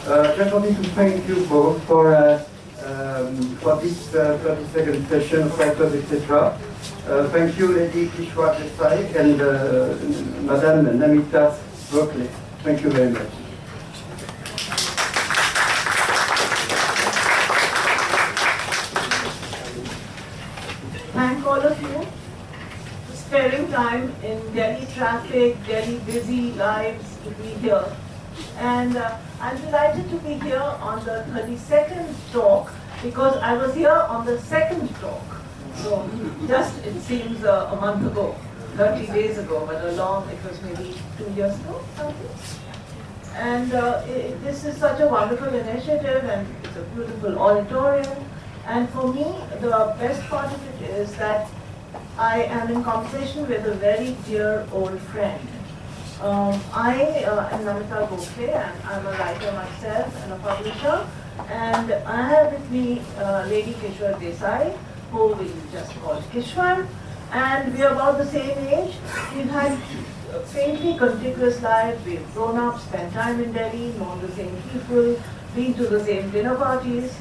Just wanted to thank you both for this 30-second session of writers, etc. Thank you, Lady Kishwar Desai and Madame Namita Gokhale. Thank you very much. Thank all of you for sparing time in Delhi traffic, Delhi busy lives to be here. And I'm delighted to be here on the 32nd talk because I was here on the second talk. So just, it seems a month ago, 30 days ago, but it was maybe 2 years ago, something. And this is such a wonderful initiative and it's a beautiful auditorium. And for me, the best part of it is that I am in conversation with a very dear old friend. I am Namita Gokhale and I'm a writer myself and a publisher. And I have with me Lady Kishwar Desai, who we just call Kishwar. And we are about the same age. We've had faintly contiguous lives. We've grown up, spent time in Delhi, known the same people, been to the same dinner parties.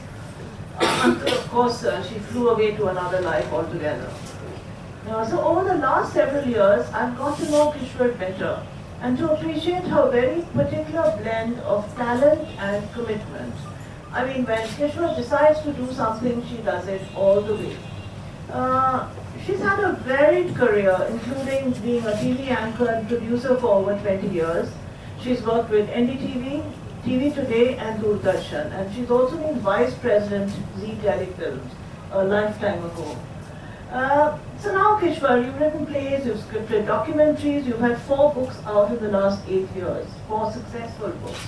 Until, of course, she flew away to another life altogether. So over the last several years, I've got to know Kishwar better and to appreciate her very particular blend of talent and commitment. I mean, when Kishwar decides to do something, she does it all the way. She's had a varied career, including being a TV anchor and producer for over 20 years. She's worked with NDTV, TV Today and Doordarshan, and she's also been Vice President Zee Telefilms a lifetime ago. So now, Kishwar, you've written plays, you've scripted documentaries, you've had 4 books out in the last 8 years, 4 successful books.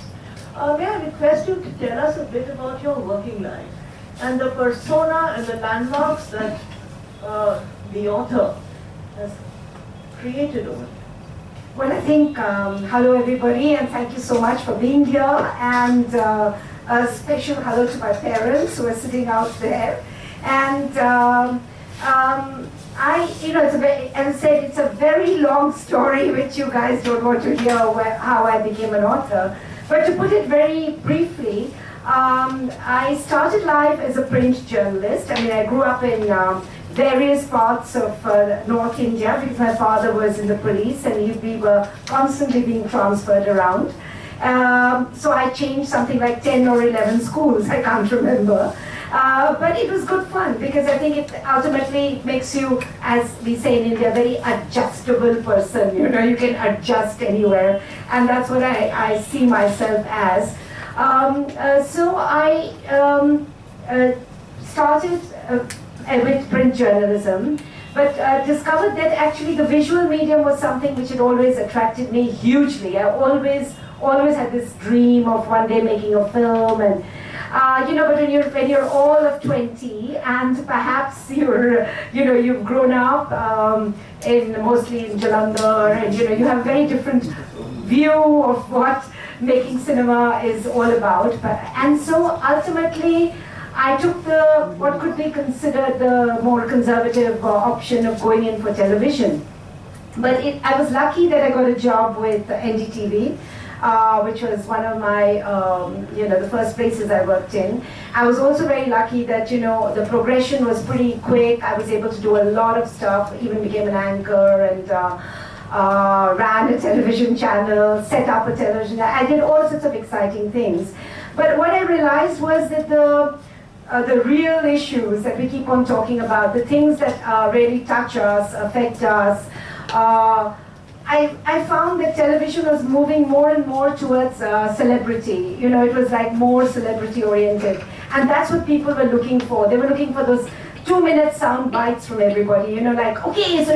May I request you to tell us a bit about your working life and the persona and the landmarks that the author has created over it? Well, I think, hello everybody, and thank you so much for being here, and a special hello to my parents who are sitting out there. And it's a very, as I said, it's a very long story which you guys don't want to hear how I became an author. But to put it very briefly, I started life as a print journalist. I mean, I grew up in various parts of North India because my father was in the police and we were constantly being transferred around. So I changed something like 10 or 11 schools, I can't remember. But it was good fun because I think it ultimately makes you, as we say in India, a very adjustable person. You know, you can adjust anywhere, and that's what I see myself as. So I started with print journalism, but discovered that actually the visual medium was something which had always attracted me hugely. I always had this dream of one day making a film, and but when you're all of 20 and perhaps you've grown up mostly in Jalandhar, and you have a very different view of what making cinema is all about. And so ultimately I took what could be considered the more conservative option of going in for television. But I was lucky that I got a job with NDTV, which was one of my, the first places I worked in. I was also very lucky that, the progression was pretty quick. I was able to do a lot of stuff, even became an anchor and ran a television channel, set up a television. I did all sorts of exciting things. But what I realized was that the real issues that we keep on talking about, the things that really touch us, affect us, I found that television was moving more and more towards celebrity. It was like more celebrity oriented. And that's what people were looking for. They were looking for those 2-minute sound bites from everybody. Like, okay, so,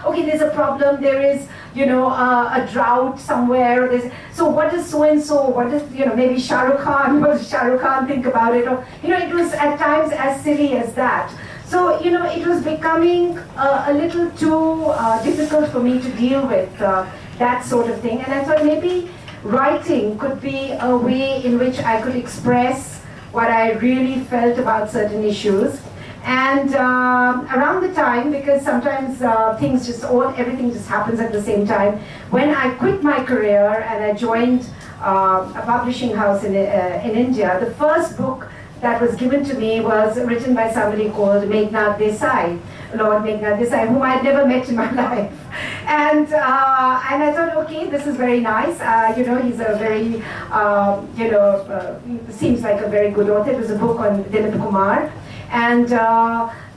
okay, there's a problem. There is, a drought somewhere. So what does so-and-so, what does, maybe Shah Rukh Khan, what does Shah Rukh Khan think about it? Or, it was at times as silly as that. So, it was becoming a little too difficult for me to deal with that sort of thing. And I thought maybe writing could be a way in which I could express what I really felt about certain issues. And around the time, because sometimes everything just happens at the same time, when I quit my career and I joined a publishing house in India, the first book that was given to me was written by somebody called Namita Desai, Lord Namita Desai, whom I'd never met in my life. And I thought, okay, this is very nice. He's a very, seems like a very good author. It was a book on Dilip Kumar. And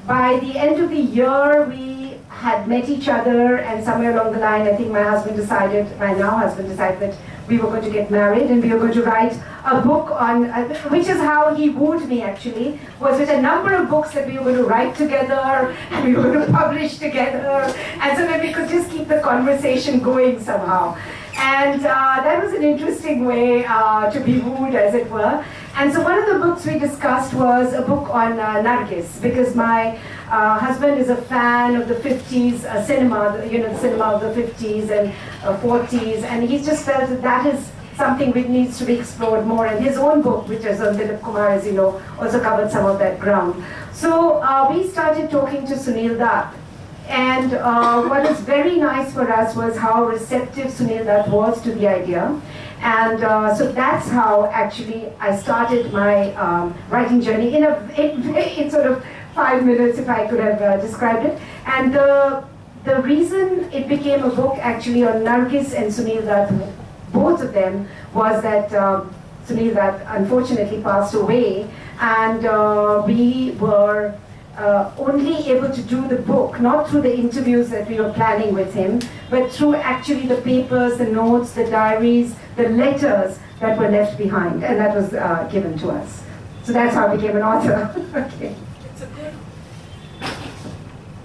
by the end of the year, we had met each other, and somewhere along the line, I think my now husband decided that we were going to get married and we were going to write a book on, which is how he wooed me actually, was with a number of books that we were going to write together and we were going to publish together, and so that we could just keep the conversation going somehow. And that was an interesting way to be wooed, as it were. And so one of the books we discussed was a book on Nargis, because my husband is a fan of the 50s cinema, the cinema of the 50s and 40s, and he just felt that that is something which needs to be explored more. And his own book, which is on Dilip Kumar, as you know, also covered some of that ground. So we started talking to Sunil Dutt. And what was very nice for us was how receptive Sunil Dutt was to the idea. And so that's how actually I started my writing journey in sort of 5 minutes, if I could have described it. And the reason it became a book actually on Nargis and Sunil Dutt, both of them, was that Sunil Dutt unfortunately passed away, and we were only able to do the book, not through the interviews that we were planning with him, but through actually the papers, the notes, the diaries, the letters that were left behind, and that was given to us. So that's how I became an author. Okay.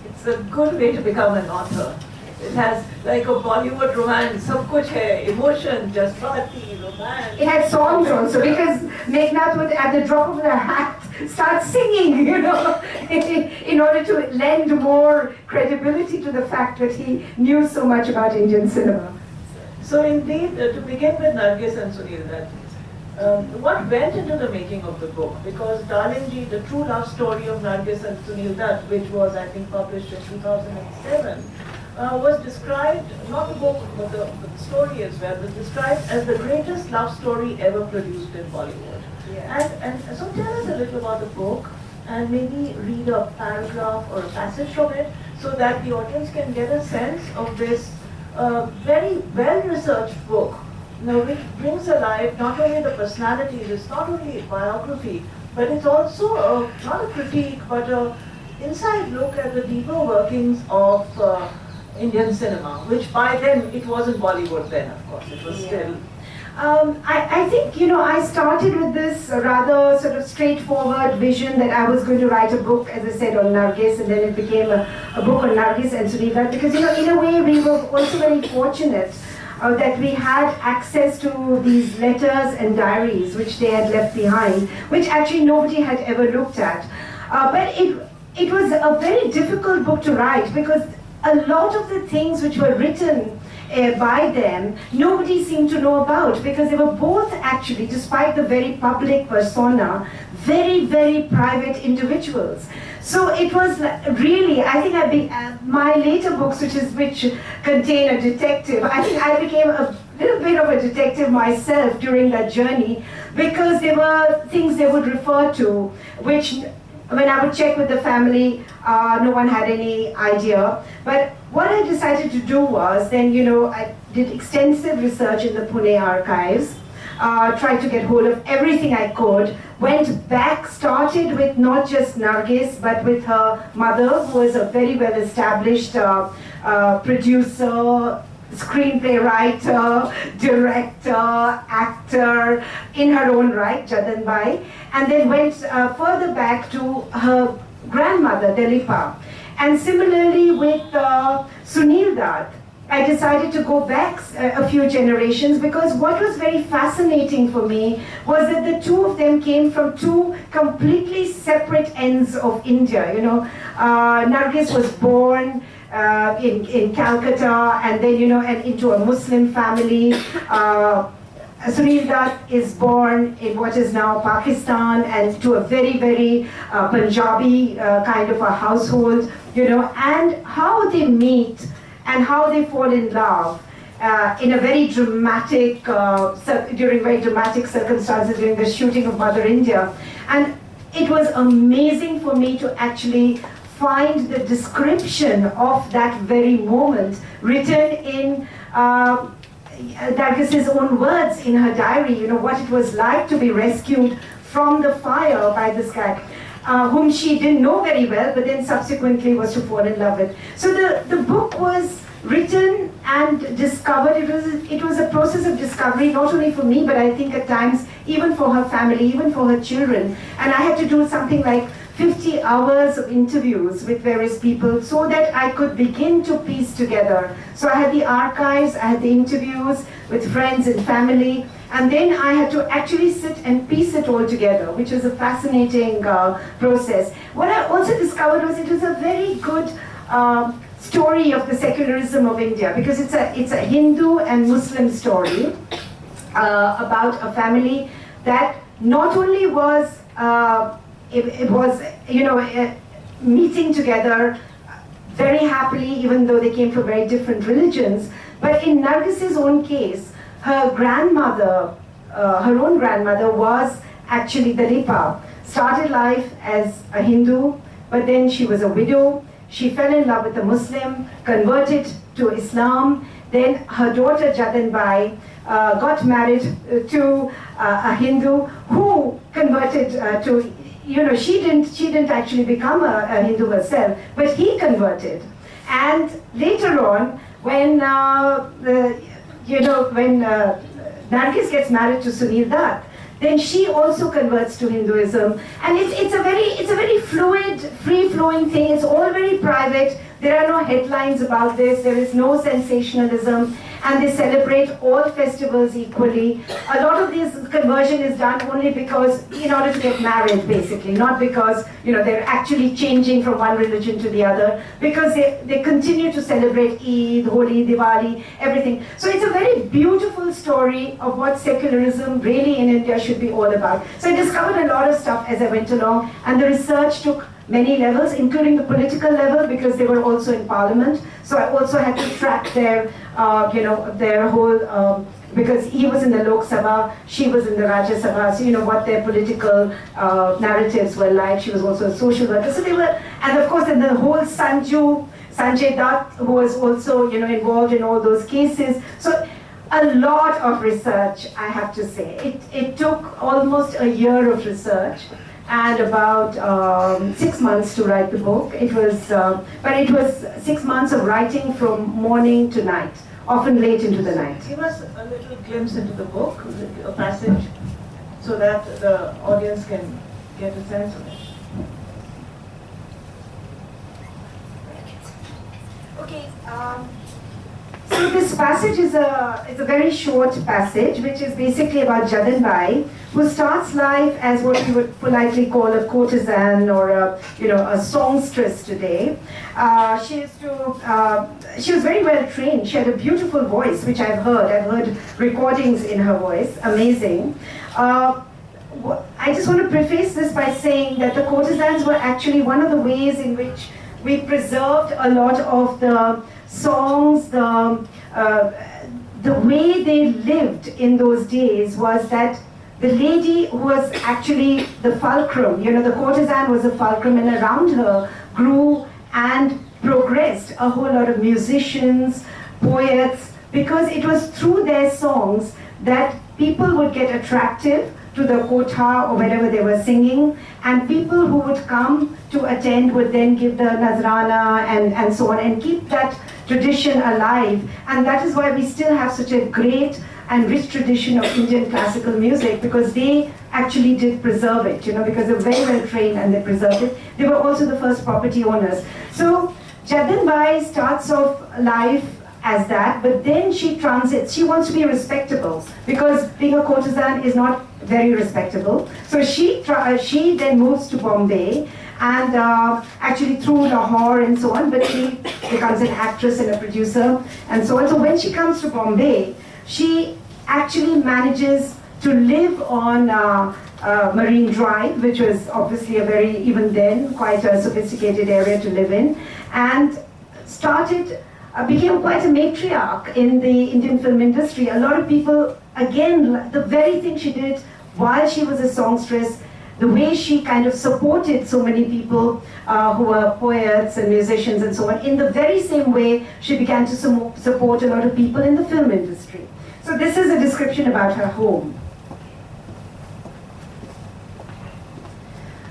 It's a good way to become an author. It has like a Bollywood romance, sab kuch hai, emotion, jasbati, romance. It had songs also, because Meghnad would, at the drop of her hat, start singing, in order to lend more credibility to the fact that he knew so much about Indian cinema. So indeed, to begin with Nargis and Sunil Dutt, what went into the making of the book? Because Darling Ji, the true love story of Nargis and Sunil Dutt, which was, I think, published in 2007, was described, not the book, but the story as well, was described as the greatest love story ever produced in Bollywood. Yeah. And so tell us a little about the book, and maybe read a paragraph or a passage from it, so that the audience can get a sense of this very well-researched book, which brings alive not only the personalities, it's not only a biography, but it's also not a critique, but an inside look at the deeper workings of Indian cinema, which by then, it wasn't Bollywood then, of course, it was still. I think, I started with this rather sort of straightforward vision that I was going to write a book, as I said, on Nargis, and then it became a book on Nargis and Sunil Dutt, because, in a way, we were also very fortunate that we had access to these letters and diaries which they had left behind, which actually nobody had ever looked at. But it was a very difficult book to write, because a lot of the things which were written by them, nobody seemed to know about, because they were both actually, despite the very public persona, very, very private individuals. So it was really, I think my later books, which contain a detective, I think I became a little bit of a detective myself during that journey, because there were things they would refer to, which when I would check with the family, no one had any idea. But what I decided to do was, then, I did extensive research in the Pune archives, tried to get hold of everything I could, went back, started with not just Nargis, but with her mother, who was a very well-established producer, screenplay writer, director, actor, in her own right, Jadan Bai, and then went further back to her grandmother, Delipa. And similarly with Sunil Dutt, I decided to go back a few generations, because what was very fascinating for me was that the two of them came from two completely separate ends of India. Nargis was born in Calcutta, and then, and into a Muslim family. Sunil Dutt is born in what is now Pakistan, and to a very, very Punjabi kind of a household, and how they meet and how they fall in love in a very dramatic, during very dramatic circumstances during the shooting of Mother India. And it was amazing for me to actually find the description of that very moment written in Nargis's own words in her diary, what it was like to be rescued from the fire by this guy, whom she didn't know very well, but then subsequently was to fall in love with. So the book was written and discovered. It was a process of discovery, not only for me, but I think at times even for her family, even for her children. And I had to do something like 50 hours of interviews with various people so that I could begin to piece together. So I had the archives, I had the interviews with friends and family, and then I had to actually sit and piece it all together, which was a fascinating process. What I also discovered was it was a very good story of the secularism of India, because it's a Hindu and Muslim story about a family that not only was it was, meeting together very happily, even though they came from very different religions. But in Nargis's own case, her grandmother, her own grandmother, was actually Dalipa. Started life as a Hindu, but then she was a widow. She fell in love with a Muslim, converted to Islam. Then her daughter Jadanbai got married to a Hindu who converted to. She didn't actually become a Hindu herself, but he converted. And later on, when Nargis gets married to Sunil Dutt, then she also converts to Hinduism. And it's a very fluid, free-flowing thing. It's all very private. There are no headlines about this. There is no sensationalism. And they celebrate all festivals equally. A lot of this conversion is done only because, in order to get married, basically, not because they're actually changing from one religion to the other, because they continue to celebrate Eid, Holi, Diwali, everything. So it's a very beautiful story of what secularism really in India should be all about. So I discovered a lot of stuff as I went along, and the research took many levels, including the political level, because they were also in parliament. So I also had to track their whole, because he was in the Lok Sabha, she was in the Rajya Sabha, so what their political narratives were like. She was also a social worker. So they were, and of course, then the whole Sanjay Dutt, who was also, involved in all those cases. So a lot of research, I have to say. It took almost a year of research and about 6 months to write the book. It was, but it was 6 months of writing from morning to night, often late into the night. Give us a little glimpse into the book, a passage, so that the audience can get a sense of it. Okay. So this passage is a very short passage, which is basically about Jadanbai, who starts life as what we would politely call a courtesan or a songstress today. She was very well trained. She had a beautiful voice, which I've heard recordings in her voice, amazing. I just want to preface this by saying that the courtesans were actually one of the ways in which we preserved a lot of the songs, the way they lived in those days was that the lady who was actually the fulcrum, the courtesan was the fulcrum, and around her grew and progressed a whole lot of musicians, poets, because it was through their songs that people would get attractive to the kotha or wherever they were singing, and people who would come to attend would then give the nazrana and so on, and keep that tradition alive. And that is why we still have such a great and rich tradition of Indian classical music, because they actually did preserve it, because they're very well trained and they preserved it. They were also the first property owners. So Jadanbai starts off life as that, but then she transits. She wants to be respectable, because being a courtesan is not very respectable. So she then moves to Bombay, and actually through Lahore and so on, but she becomes an actress and a producer and so on. So when she comes to Bombay, she actually manages to live on Marine Drive, which was obviously even then, quite a sophisticated area to live in, and started became quite a matriarch in the Indian film industry. A lot of people, again, the very thing she did while she was a songstress, the way she kind of supported so many people who were poets and musicians and so on, in the very same way she began to support a lot of people in the film industry. So this is a description about her home.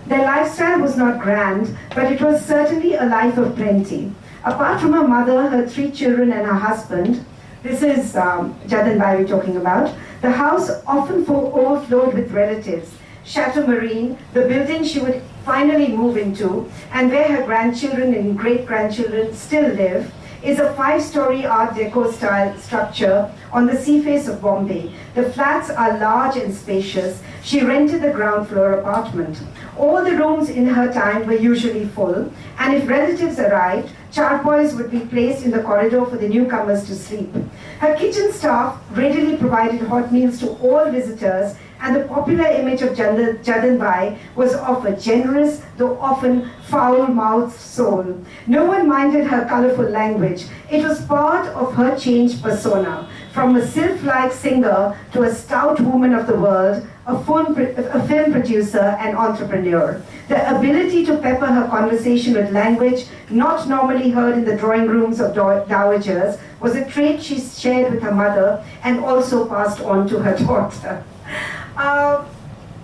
Their lifestyle was not grand, but it was certainly a life of plenty. Apart from her mother, her 3 children and her husband, this is Jadan Bai we're talking about, the house often overflowed with relatives. Chateau Marine, the building she would finally move into, and where her grandchildren and great-grandchildren still live, is a 5-story Art Deco style structure on the sea face of Bombay. The flats are large and spacious. She rented the ground floor apartment. All the rooms in her time were usually full, and if relatives arrived, charpoys would be placed in the corridor for the newcomers to sleep. Her kitchen staff readily provided hot meals to all visitors, and the popular image of Jadan Bai was of a generous, though often foul-mouthed soul. No one minded her colorful language. It was part of her changed persona. From a sylph-like singer to a stout woman of the world, a film producer and entrepreneur. The ability to pepper her conversation with language not normally heard in the drawing rooms of dowagers was a trait she shared with her mother and also passed on to her daughter.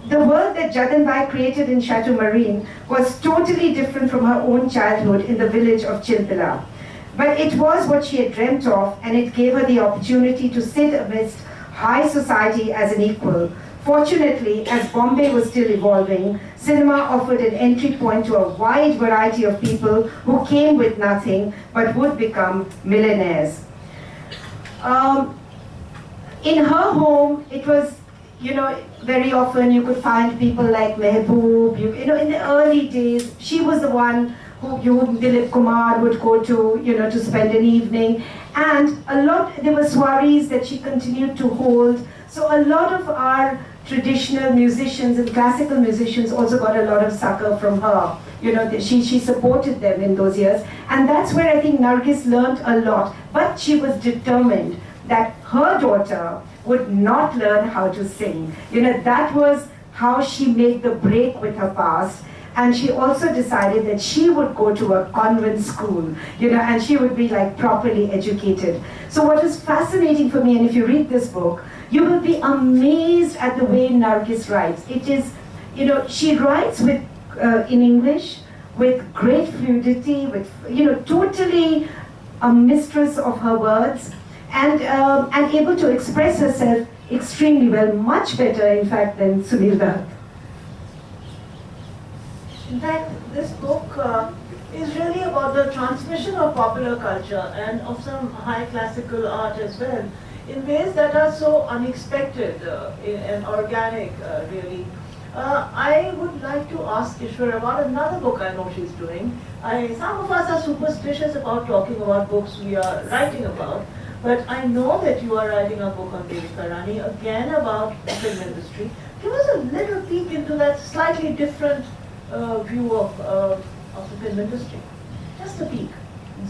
The world that Jadan Bai created in Chateau Marine was totally different from her own childhood in the village of Chilpila. But it was what she had dreamt of, and it gave her the opportunity to sit amidst high society as an equal. Fortunately, as Bombay was still evolving, cinema offered an entry point to a wide variety of people who came with nothing but would become millionaires. In her home, it was, very often you could find people like Mehboob. In the early days, she was the one who Dilip Kumar would go to, to spend an evening. And there were soirees that she continued to hold. So a lot of our traditional musicians and classical musicians also got a lot of succor from her. She supported them in those years. And that's where I think Nargis learned a lot. But she was determined that her daughter would not learn how to sing. That was how she made the break with her past. And she also decided that she would go to a convent school, and she would be like properly educated. So what is fascinating for me, and if you read this book, you will be amazed at the way Nargis writes. It is, she writes with in English with great fluidity, with totally a mistress of her words, and able to express herself extremely well, much better, in fact, than Sunil Dutt. In fact, this book is really about the transmission of popular culture and of some high classical art as well, in ways that are so unexpected and organic, really. I would like to ask Kishwar about another book I know she's doing. Some of us are superstitious about talking about books we are writing about, but I know that you are writing a book on Devika Rani, again about the film industry. Give us a little peek into that slightly different view of the film industry. Just a peek.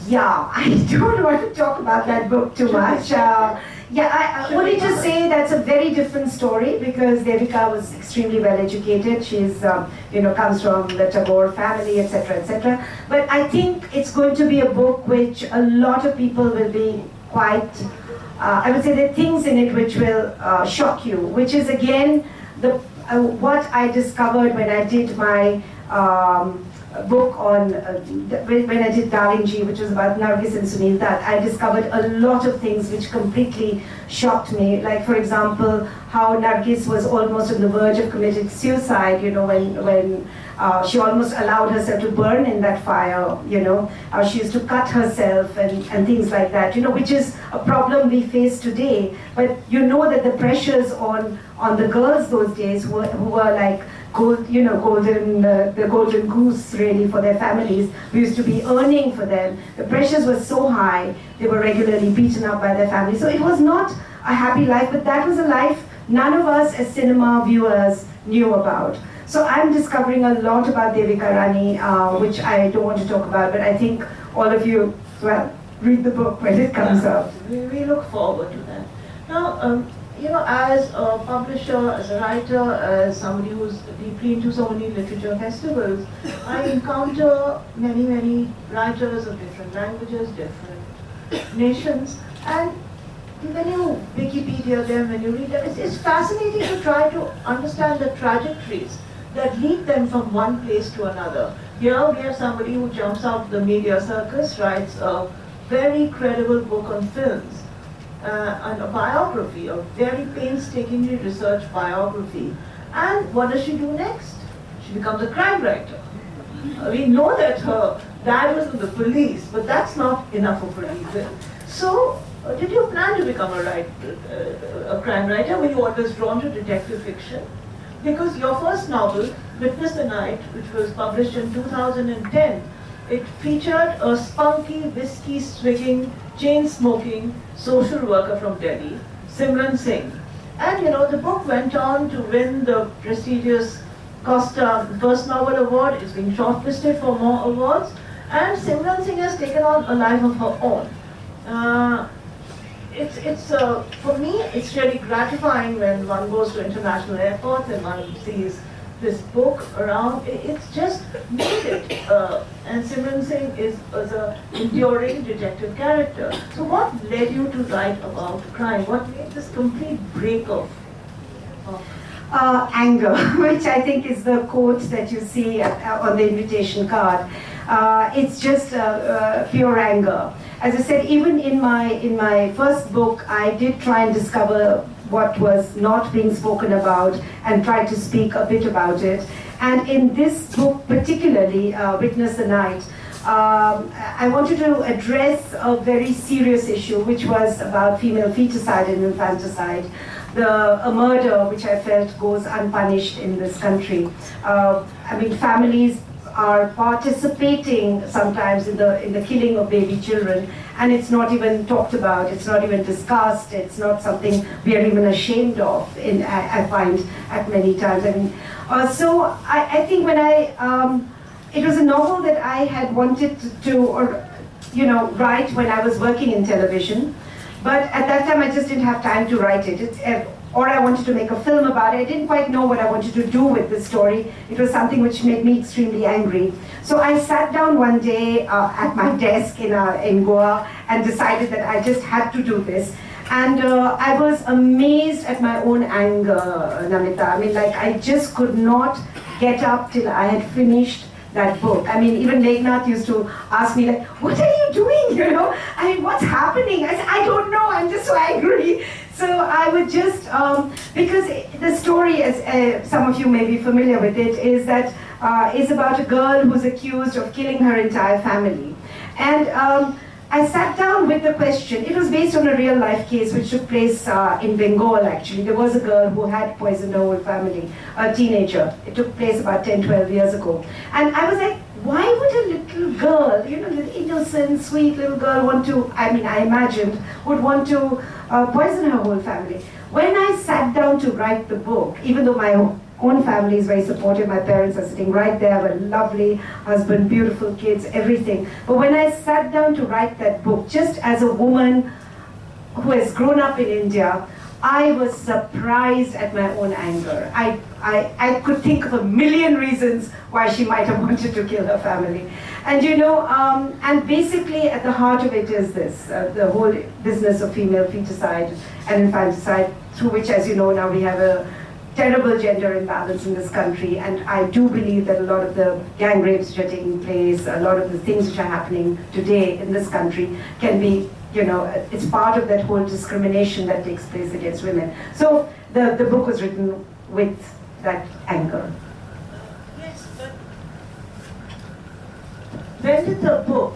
Yeah, I don't want to talk about that book too much. I only to say that's a very different story, because Devika was extremely well educated. She's, comes from the Tagore family, etc., etc. But I think it's going to be a book which a lot of people will be quite, I would say there are things in it which will shock you, which is again what I discovered when I did my book on, when I did Darling Ji, which was about Nargis and Sunil Dutt. I discovered a lot of things which completely shocked me. Like, for example, how Nargis was almost on the verge of committing suicide, when she almost allowed herself to burn in that fire, she used to cut herself and things like that, which is a problem we face today. But that the pressures on the girls those days who were like the golden goose really for their families, who used to be earning for them. The pressures were so high, they were regularly beaten up by their families. So it was not a happy life, but that was a life none of us as cinema viewers knew about. So I'm discovering a lot about Devika Rani, which I don't want to talk about, but I think all of you, well, read the book when it comes out. We look forward to that. Now, as a publisher, as a writer, as somebody who's deeply into so many literature festivals, I encounter many, many writers of different languages, different nations, and when you Wikipedia them, when you read them, it's fascinating to try to understand the trajectories that lead them from one place to another. Here we have somebody who jumps out of the media circus, writes a very credible book on films, and a biography, a very painstakingly researched biography. And what does she do next? She becomes a crime writer. We know that her dad was in the police, but that's not enough of a reason. So, did you plan to become a crime writer? Were you always drawn to detective fiction? Because your first novel, Witness the Night, which was published in 2010, it featured a spunky, whiskey-swigging, chain-smoking social worker from Delhi, Simran Singh. And the book went on to win the prestigious Costa First Novel Award. It's being shortlisted for more awards. And Simran Singh has taken on a life of her own. For me, it's really gratifying when one goes to international airports and one sees this book around. It's just made it. And Simran Singh is an enduring detective character. So what led you to write about crime? What made this complete break of Anger, which I think is the quote that you see on the invitation card. It's just pure anger. As I said, even in my first book, I did try and discover what was not being spoken about and try to speak a bit about it. And in this book particularly, Witness the Night, I wanted to address a very serious issue, which was about female feticide and infanticide. A murder which I felt goes unpunished in this country. Families are participating sometimes in the killing of baby children, and it's not even talked about, it's not even discussed, it's not something we are even ashamed of, I find at many times. So I think when it was a novel that I had wanted to write when I was working in television, but at that time I just didn't have time to write it. Or I wanted to make a film about it. I didn't quite know what I wanted to do with this story. It was something which made me extremely angry. So I sat down one day at my desk in Goa and decided that I just had to do this. And I was amazed at my own anger, Namita. I just could not get up till I had finished that book. Even Legnath used to ask me, what are you doing, what's happening? I said, I don't know, I'm just so angry. So I would just, because the story, as some of you may be familiar with it, is about a girl who's accused of killing her entire family. And I sat down with the question. It was based on a real life case which took place in Bengal, actually. There was a girl who had poisoned her whole family, a teenager. It took place about 10, 12 years ago. And I was like, why would a little girl, the innocent, sweet little girl I imagined, would want to poison her whole family? When I sat down to write the book, even though my own family is very supportive, my parents are sitting right there, I have a lovely husband, beautiful kids, everything. But when I sat down to write that book, just as a woman who has grown up in India, I was surprised at my own anger. I could think of a million reasons why she might have wanted to kill her family. And and basically at the heart of it is this, the whole business of female feticide and infanticide, through which, as you know, now we have a terrible gender imbalance in this country. And I do believe that a lot of the gang rapes which are taking place, a lot of the things which are happening today in this country can be, it's part of that whole discrimination that takes place against women. So the book was written with that anger. Yes, but when did the book,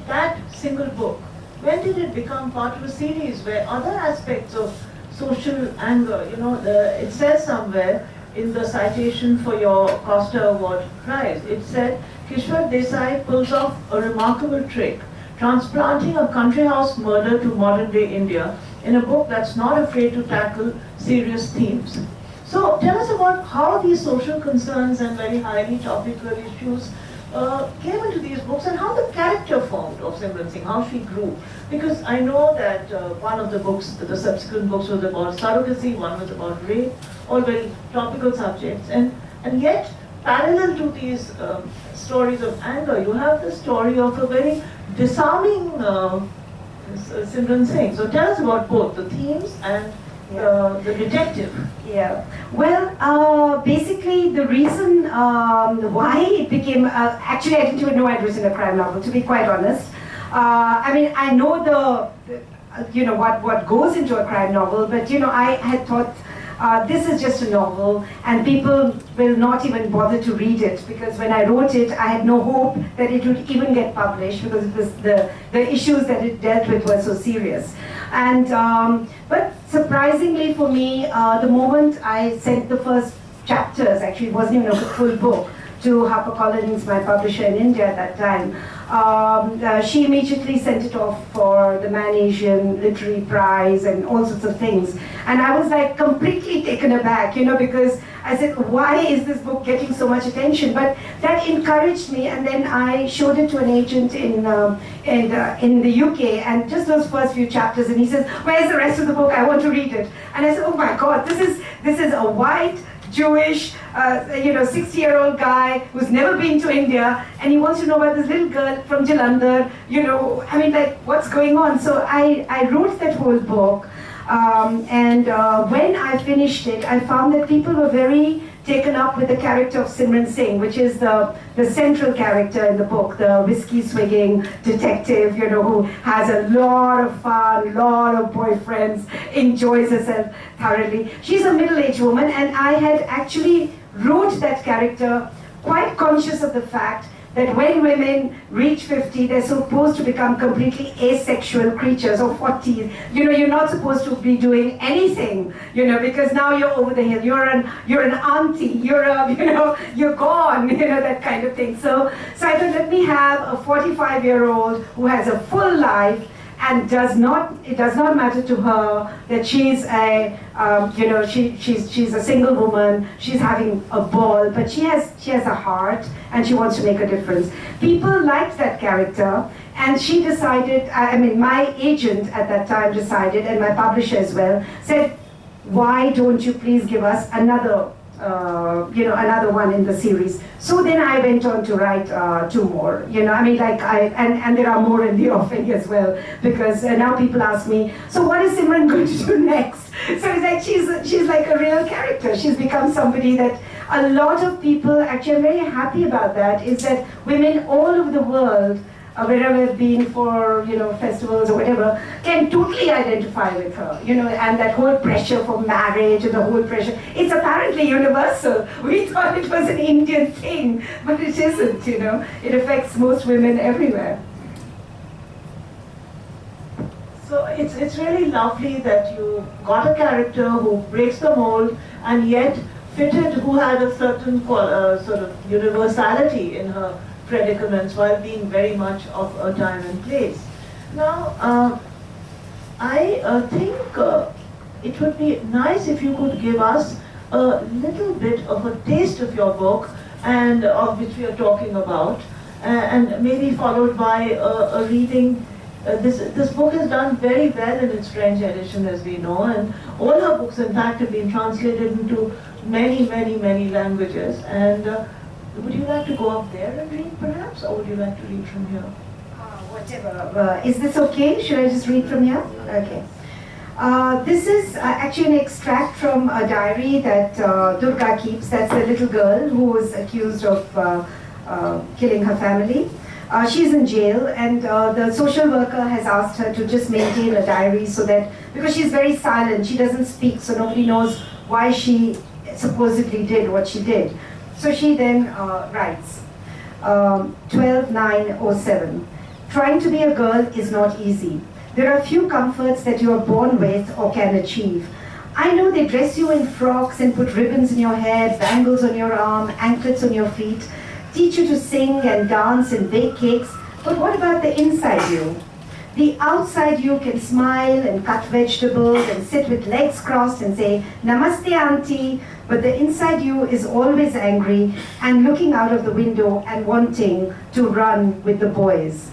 that single book, when did it become part of a series where other aspects of social anger, it says somewhere in the citation for your Costa Award prize, it said, Kishwar Desai pulls off a remarkable trick, transplanting a country house murder to modern day India in a book that's not afraid to tackle serious themes. So tell us about how these social concerns and very highly topical issues came into these books and how the character formed of Simran Singh, how she grew. Because I know that one of the books, the subsequent books was about surrogacy, one was about rape, all very topical subjects. And yet, parallel to these stories of anger, you have the story of a very disarming Simran Singh. So tell us about both the themes and the detective. Yeah. Well, basically the reason why it became, actually I didn't even know I'd written a crime novel, to be quite honest. I mean, I know what goes into a crime novel, but I had thought this is just a novel and people will not even bother to read it, because when I wrote it, I had no hope that it would even get published, because it was the issues that it dealt with were so serious. And but surprisingly for me, the moment I sent the first chapters, actually it wasn't even a full book, to HarperCollins, my publisher in India at that time, she immediately sent it off for the Man Asian Literary Prize and all sorts of things. And I was like completely taken aback, because I said, why is this book getting so much attention? But that encouraged me, and then I showed it to an agent in the UK, and just those first few chapters, and he says, where's the rest of the book? I want to read it. And I said, oh my God, this is a white, Jewish, 60-year-old guy who's never been to India, and he wants to know about this little girl from Jalandhar, I mean, like, what's going on? So I wrote that whole book, and when I finished it, I found that people were very taken up with the character of Simran Singh, which is the central character in the book, the whiskey-swigging detective, who has a lot of fun, lot of boyfriends, enjoys herself thoroughly. She's a middle-aged woman, and I had actually wrote that character quite conscious of the fact that when women reach 50, they're supposed to become completely asexual creatures, or 40. You're not supposed to be doing anything, because now you're over the hill. You're an auntie. You're gone. That kind of thing. So I thought, let me have a 45-year-old who has a full life, and it does not matter to her that she's she's a single woman, she's having a ball, but she has a heart and she wants to make a difference. People liked that character, and she decided, my agent at that time decided, and my publisher as well, said, why don't you please give us another one in the series. So then I went on to write 2 more, and there are more in the offing as well, because now people ask me, so what is Simran going to do next? So it's like she's like a real character. She's become somebody that a lot of people, actually I'm very happy about that, is that women all over the world, wherever I've been for, festivals or whatever, can totally identify with her, and that whole pressure for marriage and the whole pressure, it's apparently universal. We thought it was an Indian thing, but it isn't, It affects most women everywhere. So it's really lovely that you got a character who breaks the mold and yet fitted, who had a certain sort of universality in her predicaments while being very much of a time and place. Now, I think it would be nice if you could give us a little bit of a taste of your book, and of which we are talking about, and maybe followed by a reading. This book has done very well in its French edition, as we know, and all her books, in fact, have been translated into many, many, many languages. And would you like to go up there and read, perhaps, or would you like to read from here? Whatever. Is this okay? Should I just read from here? Okay. This is actually an extract from a diary that Durga keeps. That's a little girl who was accused of killing her family. She's in jail, and the social worker has asked her to just maintain a diary, so that, because she's very silent, she doesn't speak, so nobody knows why she supposedly did what she did. So she then writes, 12/9/07. Trying to be a girl is not easy. There are few comforts that you are born with or can achieve. I know they dress you in frocks and put ribbons in your hair, bangles on your arm, anklets on your feet, teach you to sing and dance and bake cakes, but what about the inside you? The outside you can smile and cut vegetables and sit with legs crossed and say, Namaste auntie, but the inside you is always angry and looking out of the window and wanting to run with the boys.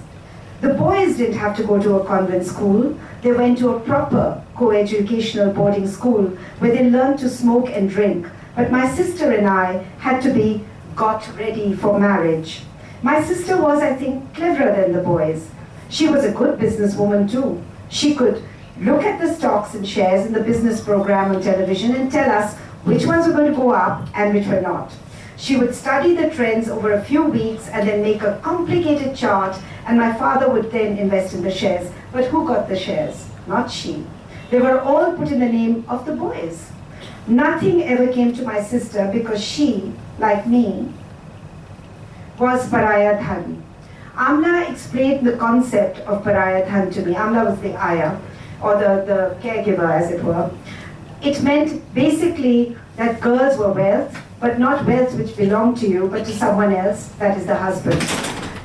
The boys didn't have to go to a convent school. They went to a proper co-educational boarding school where they learned to smoke and drink. But my sister and I had to be got ready for marriage. My sister was, I think, cleverer than the boys. She was a good businesswoman too. She could look at the stocks and shares in the business program on television and tell us which ones were going to go up and which were not. She would study the trends over a few weeks and then make a complicated chart, and my father would then invest in the shares. But who got the shares? Not she. They were all put in the name of the boys. Nothing ever came to my sister because she, like me, was Pariah Dhan. Amla explained the concept of Pariah Dhan to me. Amla was the ayah, or the caregiver as it were. It meant basically that girls were wealth, but not wealth which belonged to you, but to someone else, that is the husband.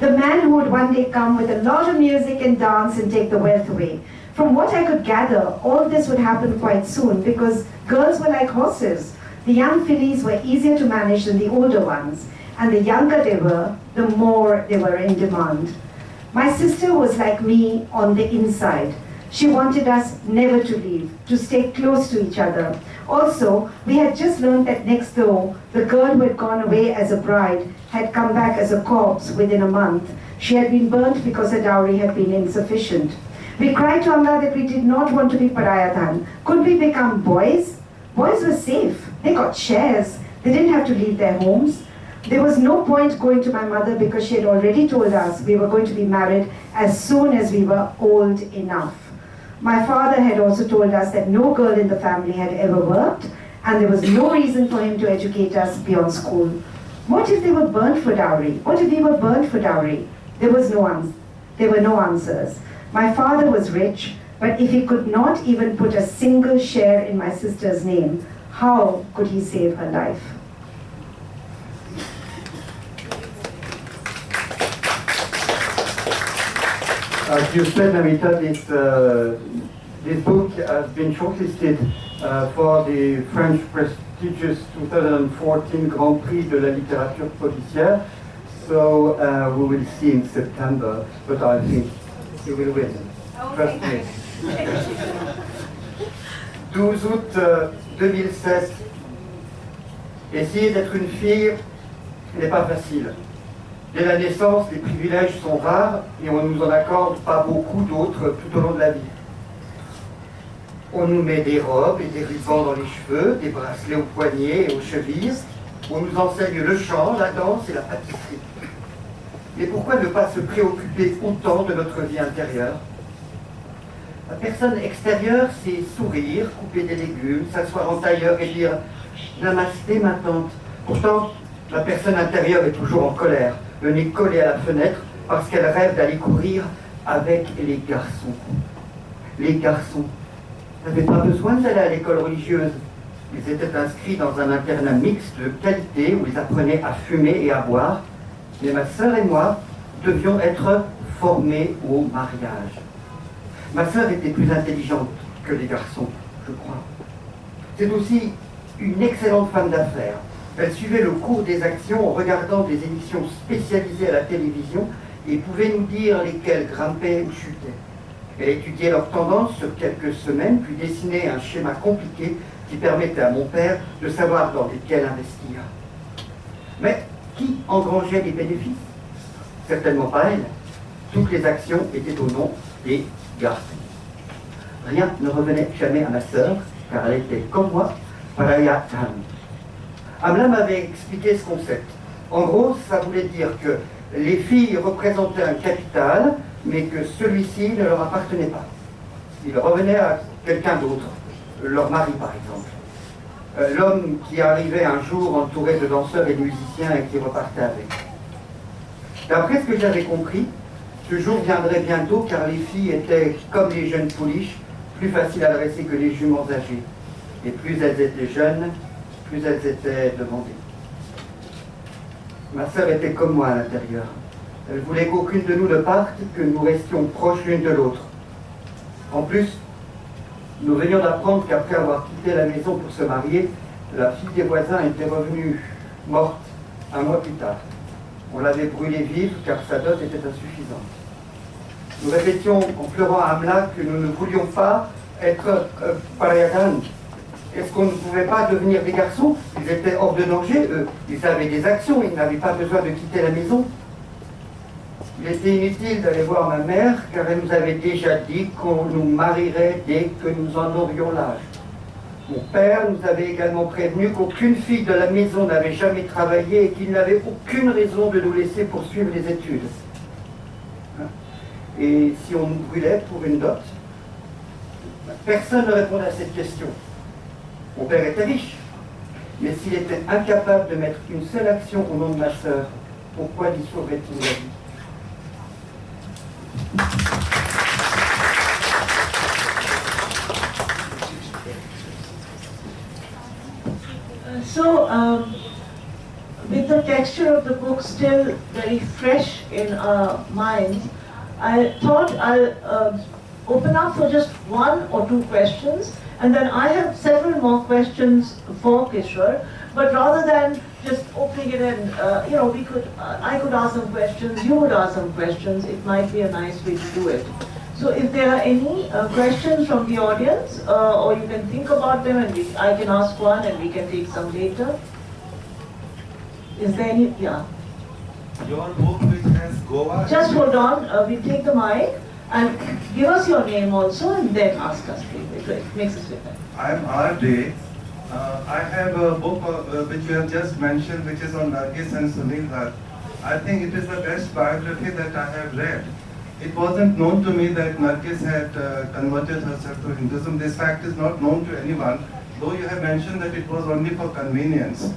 The man who would one day come with a lot of music and dance and take the wealth away. From what I could gather, all this would happen quite soon because girls were like horses. The young fillies were easier to manage than the older ones, and the younger they were, the more they were in demand. My sister was like me on the inside. She wanted us never to leave, to stay close to each other. Also, we had just learned that next door, the girl who had gone away as a bride had come back as a corpse within a month. She had been burnt because her dowry had been insufficient. We cried to Allah that we did not want to be Pariah Dhan. Could we become boys? Boys were safe. They got shares. They didn't have to leave their homes. There was no point going to my mother because she had already told us we were going to be married as soon as we were old enough. My father had also told us that no girl in the family had ever worked, and there was no reason for him to educate us beyond school. What if they were burnt for dowry? What if we were burnt for dowry? There were no answers. My father was rich, but if he could not even put a single share in my sister's name, how could he save her life? As you said, Namita, this book has been shortlisted for the French prestigious 2014 Grand Prix de la littérature policière. So we will see in September, but I think you will win. Trust me. 12 août 2016. Essayer d'être une fille n'est pas facile. Dès la naissance, les privilèges sont rares et on ne nous en accorde pas beaucoup d'autres tout au long de la vie. On nous met des robes et des rubans dans les cheveux, des bracelets aux poignets et aux chevilles. On nous enseigne le chant, la danse et la pâtisserie. Mais pourquoi ne pas se préoccuper autant de notre vie intérieure? La personne extérieure, c'est sourire, couper des légumes, s'asseoir en tailleur et dire « Namasté, ma tante ». Pourtant, la personne intérieure est toujours en colère, le nez collé à la fenêtre, parce qu'elle rêve d'aller courir avec les garçons. Les garçons n'avaient pas besoin d'aller à l'école religieuse. Ils étaient inscrits dans un internat mixte de qualité où ils apprenaient à fumer et à boire. Mais ma sœur et moi devions être formés au mariage. Ma sœur était plus intelligente que les garçons, je crois. C'est aussi une excellente femme d'affaires. Elle suivait le cours des actions en regardant des émissions spécialisées à la télévision et pouvait nous dire lesquelles grimpaient ou chutaient. Elle étudiait leurs tendances sur quelques semaines, puis dessinait un schéma compliqué qui permettait à mon père de savoir dans lesquels investir. Mais qui engrangeait les bénéfices? Certainement pas elle. Toutes les actions étaient au nom des garçons. Rien ne revenait jamais à ma sœur, car elle était comme moi, Pariah Dhan. Amla m'avait expliqué ce concept. En gros, ça voulait dire que les filles représentaient un capital, mais que celui-ci ne leur appartenait pas. Il revenait à quelqu'un d'autre, leur mari par exemple. L'homme qui arrivait un jour entouré de danseurs et de musiciens et qui repartait avec. D'après ce que j'avais compris, ce jour viendrait bientôt car les filles étaient comme les jeunes pouliches, plus faciles à dresser que les juments âgées. Et plus elles étaient jeunes, plus elles étaient demandées. Ma sœur était comme moi à l'intérieur. Elle voulait qu'aucune de nous ne parte, que nous restions proches l'une de l'autre. En plus, nous venions d'apprendre qu'après avoir quitté la maison pour se marier, La fille des voisins était revenue morte un mois plus tard. On l'avait brûlée vive car sa dot était insuffisante. Nous répétions en pleurant à Amla que nous ne voulions pas être Parayagan. Est-ce qu'on ne pouvait pas devenir des garçons? Ils étaient hors de danger, eux. Ils avaient des actions, ils n'avaient pas besoin de quitter la maison. Il était inutile d'aller voir ma mère car elle nous avait déjà dit qu'on nous marierait dès que nous en aurions l'âge. Mon père nous avait également prévenu qu'aucune fille de la maison n'avait jamais travaillé et qu'il n'avait aucune raison de nous laisser poursuivre les études. Et si on nous brûlait pour une dot, personne ne répondait à cette question. Mon père était riche, mais s'il était incapable de mettre une seule action au nom de ma sœur, pourquoi lui sauverait-il la vie? So, with the texture of the book still very fresh in our minds, I thought I'll open up for just one or two questions, and then I have several more questions for Kishwar. But rather than just opening it and I could ask some questions, you would ask some questions. It might be a nice way to do it. So if there are any questions from the audience, or you can think about them, and I can ask one, and we can take some later. Is there any? Yeah. Your book which has Goa. Just hold on. We'll take the mic and give us your name also, and then ask us. It makes us feel better. I am R.J. I have a book which you have just mentioned, which is on Nargis and Sunil Bhatt. I think it is the best biography that I have read. It wasn't known to me that Nargis had converted herself to Hinduism. This fact is not known to anyone, though you have mentioned that it was only for convenience.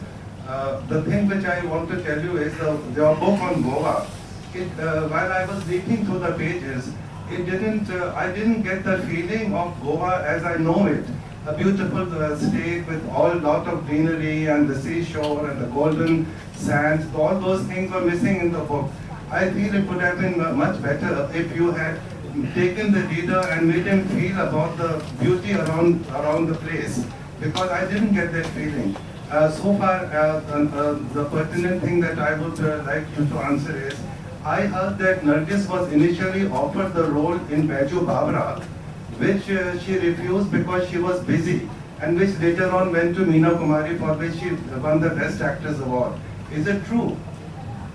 The thing which I want to tell you is your book on Goa. While I was reading through the pages, I didn't get the feeling of Goa as I know it. A beautiful state with a lot of greenery and the seashore and the golden sands. All those things were missing in the book. I feel it would have been much better if you had taken the reader and made him feel about the beauty around the place, because I didn't get that feeling. So far, the pertinent thing that I would like you to answer is, I heard that Nargis was initially offered the role in Baiju Babra, which she refused because she was busy, and which later on went to Meena Kumari, for which she won the Best Actress Award. Is it true?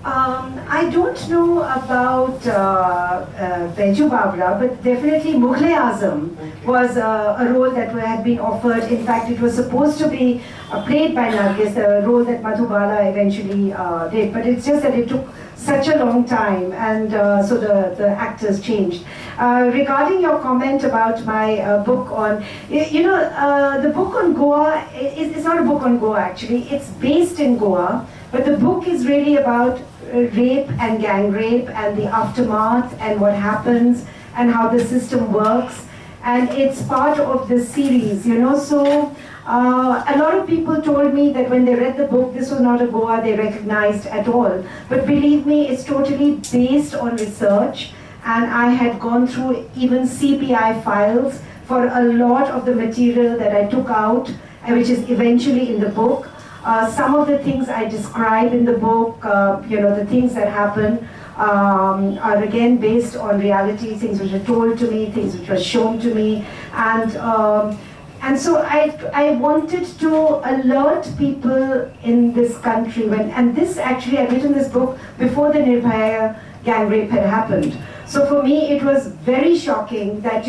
I don't know about Baiju Babra, but definitely Mughal-e-Azam was a role that had been offered. In fact, it was supposed to be played by Nargis, the role that Madhubala eventually did. But it's just that it took such a long time, and so the actors changed. Regarding your comment about my book on, the book on Goa, it's not a book on Goa actually, it's based in Goa, but the book is really about rape and gang rape and the aftermath and what happens and how the system works, and it's part of this series, so a lot of people told me that when they read the book, this was not a Goa they recognized at all. But believe me, it's totally based on research, and I had gone through even CPI files for a lot of the material that I took out, which is eventually in the book. Some of the things I describe in the book, the things that happen, are again based on reality, things which are told to me, things which were shown to me, and so I wanted to alert people in this country and this actually, I'd written this book before the Nirbhaya gang rape had happened. So for me, it was very shocking that,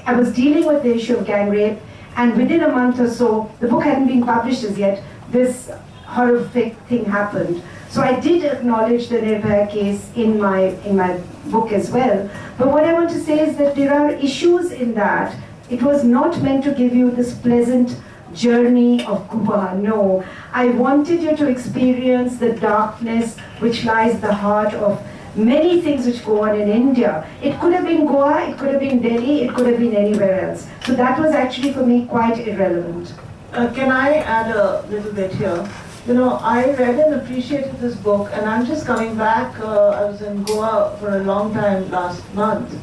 I was dealing with the issue of gang rape, and within a month or so, the book hadn't been published as yet, this horrific thing happened. So I did acknowledge the Nirbhaya case in my book as well. But what I want to say is that there are issues in that. It was not meant to give you this pleasant journey of Goa, no. I wanted you to experience the darkness which lies at the heart of many things which go on in India. It could have been Goa, it could have been Delhi, it could have been anywhere else. So that was actually for me quite irrelevant. Can I add a little bit here? I read and appreciated this book, and I'm just coming back. I was in Goa for a long time last month,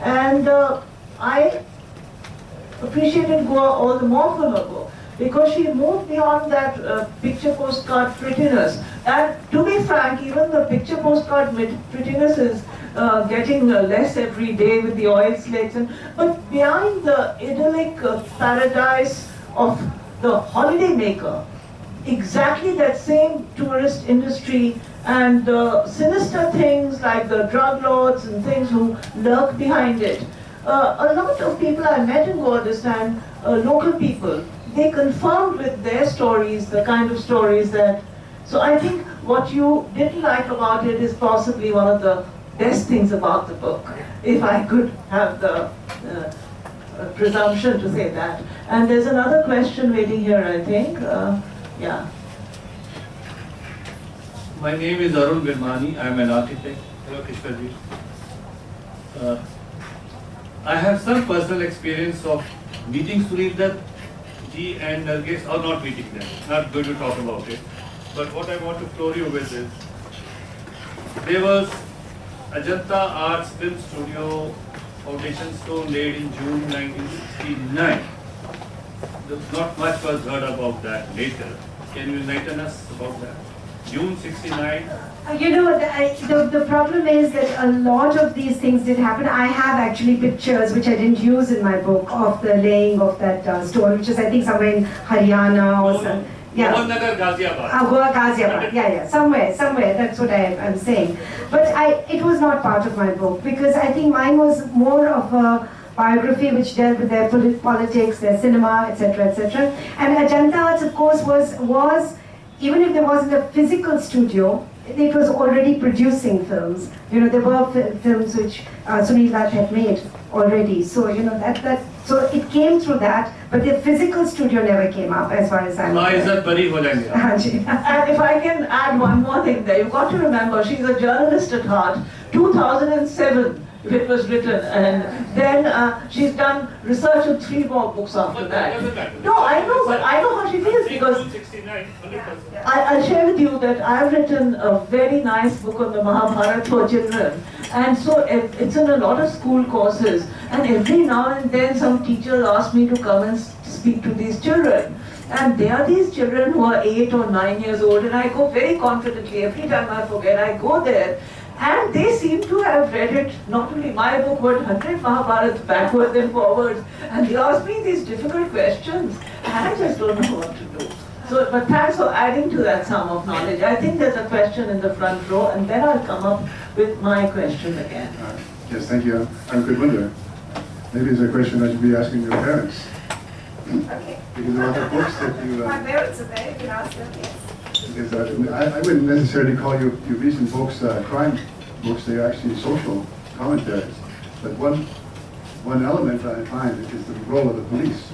and I appreciated Goa all the more from a book. because she moved beyond that picture postcard prettiness. And to be frank, even the picture postcard prettiness is getting less every day with the oil slicks. But behind the idyllic paradise of the holiday maker, exactly that same tourist industry and the sinister things like the drug lords and things who lurk behind it. A lot of people I met in Kurdistan, local people, they confirmed with their stories the kind of stories that. So I think what you didn't like about it is possibly one of the best things about the book, if I could have the presumption to say that. And there's another question waiting here, I think. Yeah. My name is Arun Birmani. I am an architect. Hello, Kishwar ji. I have some personal experience of meeting Sunita ji and Nargis, or not meeting them. Not going to talk about it. But what I want to floor you with is, there was Ajanta Arts Film Studio foundation stone laid in June 1969. Not much was heard about that later. Can you enlighten us about that? June 69. You know, the problem is that a lot of these things did happen. I have actually pictures which I didn't use in my book of the laying of that stone, which is I think somewhere in Haryana or some. Yeah. Ghaziabad. Ghaziabad. Yeah, somewhere. That's what I'm saying. But it was not part of my book because I think mine was more of a biography which dealt with their politics, their cinema, etc., etc. And Ajanta Arts, of course, was even if there wasn't a physical studio, it was already producing films. You know, there were films which Sunil Dutt had made already. So, you know, so it came through that, but the physical studio never came up as far as I'm aware. And if I can add one more thing there, you've got to remember, she's a journalist at heart. 2007, if it was written, and then she's done research on 3 more books after that. No, I know, but I know how she feels because I'll share with you that I've written a very nice book on the Mahabharata for children, and so it's in a lot of school courses, and every now and then some teachers ask me to come and speak to these children. And they are these children who are 8 or 9 years old, and I go very confidently, every time I forget, I go there. And they seem to have read it, not only my book, but 100 Mahabharats backwards and forwards. And they ask me these difficult questions, and I just don't know what to do. So, but thanks for adding to that sum of knowledge. I think there's a question in the front row, and then I'll come up with my question again. Yes, thank you. I'm good wonder. Maybe it's a question that you'd be asking your parents. Okay. Because there are other books that you... My parents are there, you can ask them, yes. Because I wouldn't necessarily call your recent books crime books. They're actually social commentaries. But one element I find is the role of the police.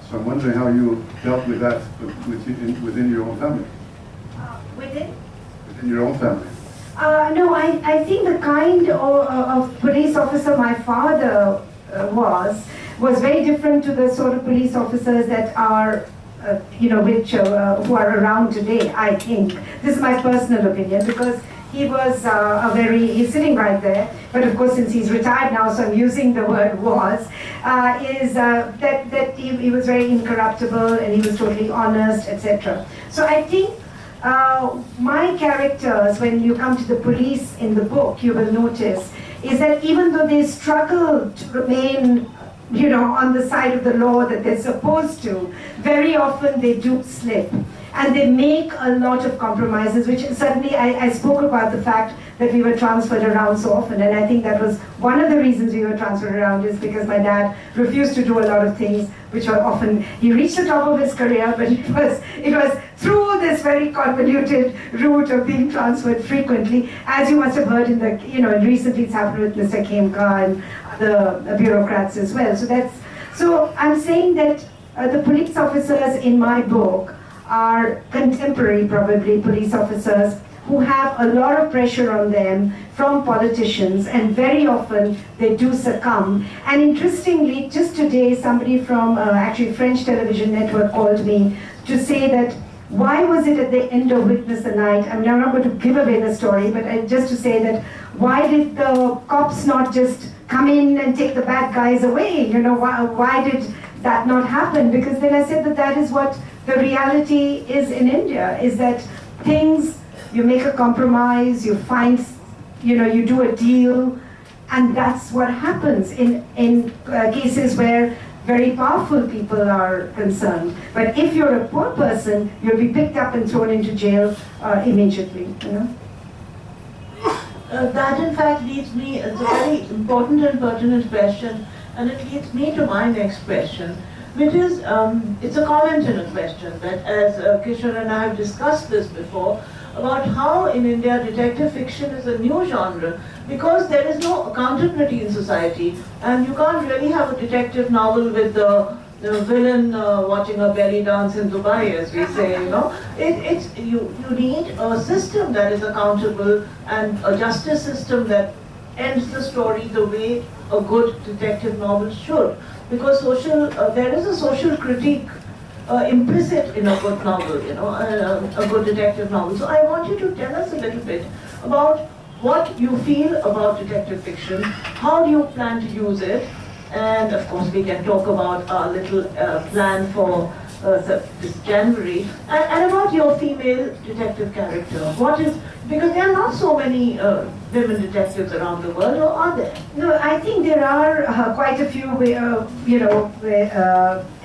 So I'm wondering how you dealt with that within your own family. Within your own family. No, I think the kind of police officer my father was very different to the sort of police officers that are who are around today, I think. This is my personal opinion because he was he's sitting right there, but of course since he's retired now, so I'm using the word was, that he was very incorruptible and he was totally honest, etc. So I think my characters, when you come to the police in the book, you will notice, is that even though they struggle to remain on the side of the law that they're supposed to, very often they do slip. And they make a lot of compromises, which certainly I spoke about the fact that we were transferred around so often. And I think that was one of the reasons we were transferred around is because my dad refused to do a lot of things, which were often, he reached the top of his career, but it was through this very convoluted route of being transferred frequently, as you must have heard in the, recently it's happened with Mr. Khemka and the bureaucrats as well. So I'm saying that the police officers in my book are contemporary, probably, police officers who have a lot of pressure on them from politicians, and very often they do succumb. And interestingly, just today, somebody from actually French television network called me to say that why was it at the end of Witness the Night, I'm not going to give away the story, but just to say that why did the cops not just come in and take the bad guys away? Why did that not happen? Because then I said that that is what the reality is in India, is that things, you make a compromise, you find, you do a deal, and that's what happens in cases where very powerful people are concerned. But if you're a poor person, you'll be picked up and thrown into jail immediately. That in fact leads me, it's a very important and pertinent question, and it leads me to my next question, which is, it's a comment and a question, that as Kishwar and I have discussed this before, about how in India detective fiction is a new genre, because there is no accountability in society, and you can't really have a detective novel with the villain watching a belly dance in Dubai, as we say, you need a system that is accountable and a justice system that ends the story the way a good detective novel should. Because there is a social critique implicit in a good novel, a good detective novel. So I want you to tell us a little bit about what you feel about detective fiction, how do you plan to use it, and of course we can talk about our little plan for this January, and about your female detective character. Because there are not so many women detectives around the world, or are there? No, I think there are quite a few,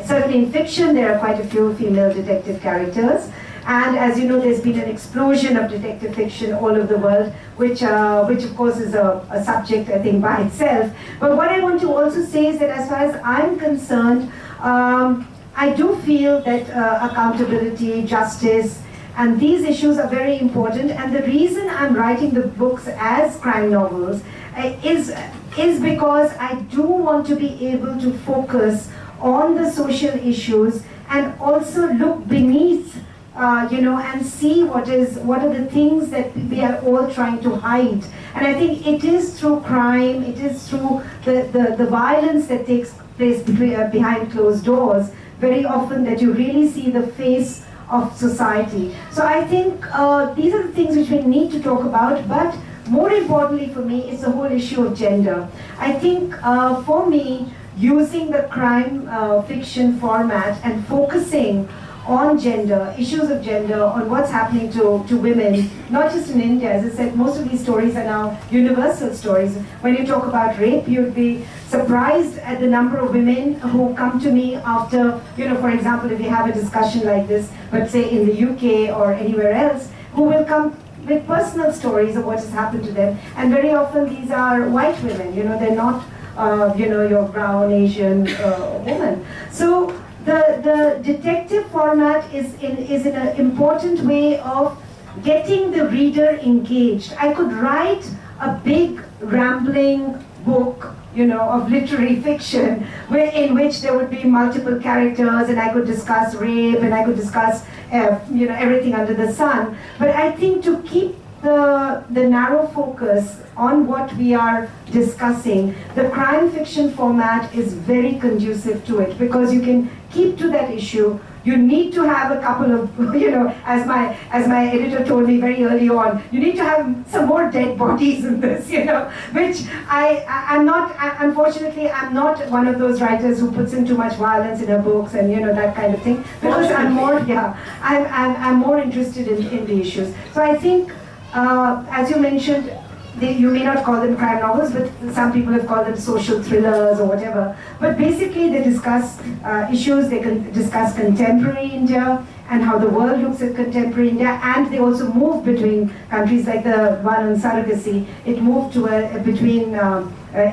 certainly in fiction there are quite a few female detective characters. And as you know, there's been an explosion of detective fiction all over the world, which of course is a subject, I think, by itself. But what I want to also say is that as far as I'm concerned, I do feel that accountability, justice, and these issues are very important. And the reason I'm writing the books as crime novels is because I do want to be able to focus on the social issues and also look beneath and see what are the things that we are all trying to hide. And I think it is through crime, it is through the violence that takes place behind closed doors, very often, that you really see the face of society. So I think these are the things which we need to talk about, but more importantly for me is the whole issue of gender. I think for me, using the crime fiction format and focusing on gender, issues of gender, on what's happening to women, not just in India. As I said, most of these stories are now universal stories. When you talk about rape, you'd be surprised at the number of women who come to me after, for example, if you have a discussion like this, but say in the UK or anywhere else, who will come with personal stories of what has happened to them. And very often these are white women, they're not, your brown, Asian woman. So the detective format is in an important way of getting the reader engaged. I could write a big rambling book, of literary fiction, in which there would be multiple characters, and I could discuss rape, and I could discuss, everything under the sun. But I think to keep the narrow focus on what we are discussing, the crime fiction format is very conducive to it, because you can keep to that issue. You need to have a couple of, as my editor told me very early on, you need to have some more dead bodies in this, which I'm not, unfortunately, I'm not one of those writers who puts in too much violence in her books and, that kind of thing, because I'm more interested in the issues. So I think, as you mentioned, you may not call them crime novels, but some people have called them social thrillers or whatever. But basically they discuss issues, they can discuss contemporary India and how the world looks at contemporary India, and they also move between countries, like the one on surrogacy. It moved to between